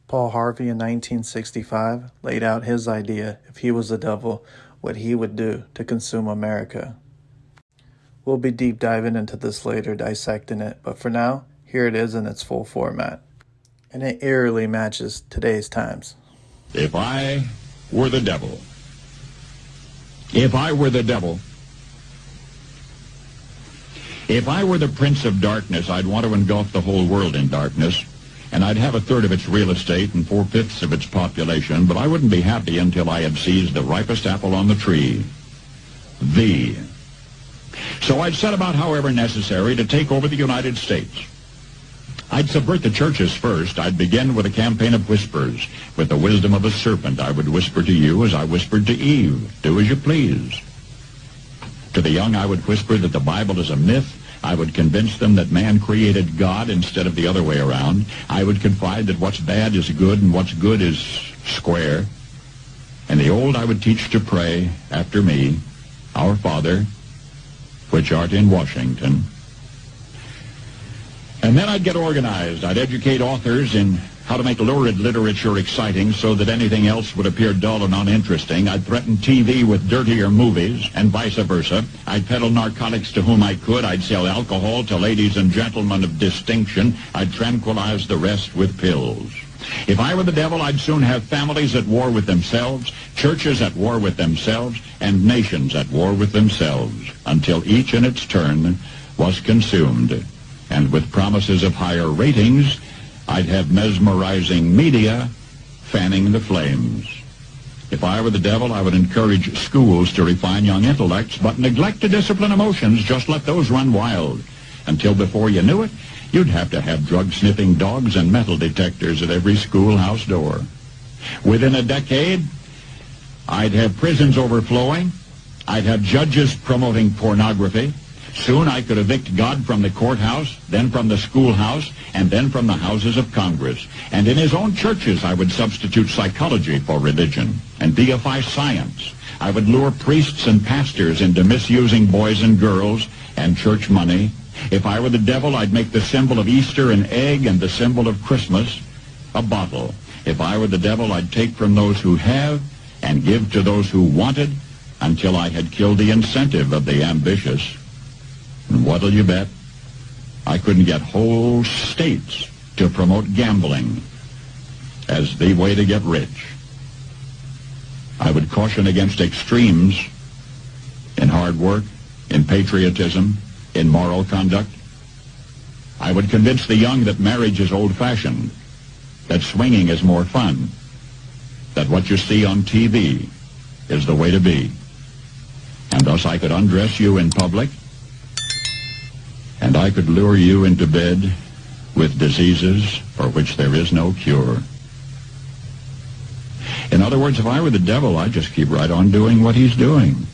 Paul Harvey in 1965 laid out his idea, if he was the devil, what he would do to consume America. We'll be deep diving into this later, dissecting it, but for now, here it is in its full format. And it eerily matches today's times. If I were the devil, if I were the devil, if I were the prince of darkness, I'd want to engulf the whole world in darkness, and I'd have a third of its real estate and 4/5 of its population, but I wouldn't be happy until I had seized the ripest apple on the tree, thee. So I'd set about, however necessary, to take over the United States. I'd subvert the churches first. I'd begin with a campaign of whispers. With the wisdom of a serpent, I would whisper to you as I whispered to Eve, do as you please. To the young, I would whisper that the Bible is a myth. I would convince them that man created God instead of the other way around. I would confide that what's bad is good and what's good is square. And the old I would teach to pray after me, Our Father, which art in Washington. And then I'd get organized. I'd educate authors in how to make lurid literature exciting so that anything else would appear dull and uninteresting. I'd threaten TV with dirtier movies and vice versa. I'd peddle narcotics to whom I could. I'd sell alcohol to ladies and gentlemen of distinction. I'd tranquilize the rest with pills. If I were the devil, I'd soon have families at war with themselves, churches at war with themselves, and nations at war with themselves, until each in its turn was consumed. And with promises of higher ratings, I'd have mesmerizing media fanning the flames. If I were the devil, I would encourage schools to refine young intellects, but neglect to discipline emotions. Just let those run wild. Until before you knew it, you'd have to have drug-sniffing dogs and metal detectors at every schoolhouse door. Within a decade, I'd have prisons overflowing. I'd have judges promoting pornography. Soon I could evict God from the courthouse, then from the schoolhouse, and then from the houses of Congress. And in his own churches, I would substitute psychology for religion and deify science. I would lure priests and pastors into misusing boys and girls and church money. If I were the devil, I'd make the symbol of Easter an egg and the symbol of Christmas a bottle. If I were the devil, I'd take from those who have and give to those who wanted until I had killed the incentive of the ambitious. And what'll you bet? I couldn't get whole states to promote gambling as the way to get rich. I would caution against extremes in hard work, in patriotism, in moral conduct. I would convince the young that marriage is old-fashioned, that swinging is more fun, that what you see on TV is the way to be. And thus I could undress you in public, and I could lure you into bed with diseases for which there is no cure. In other words, if I were the devil, I'd just keep right on doing what he's doing.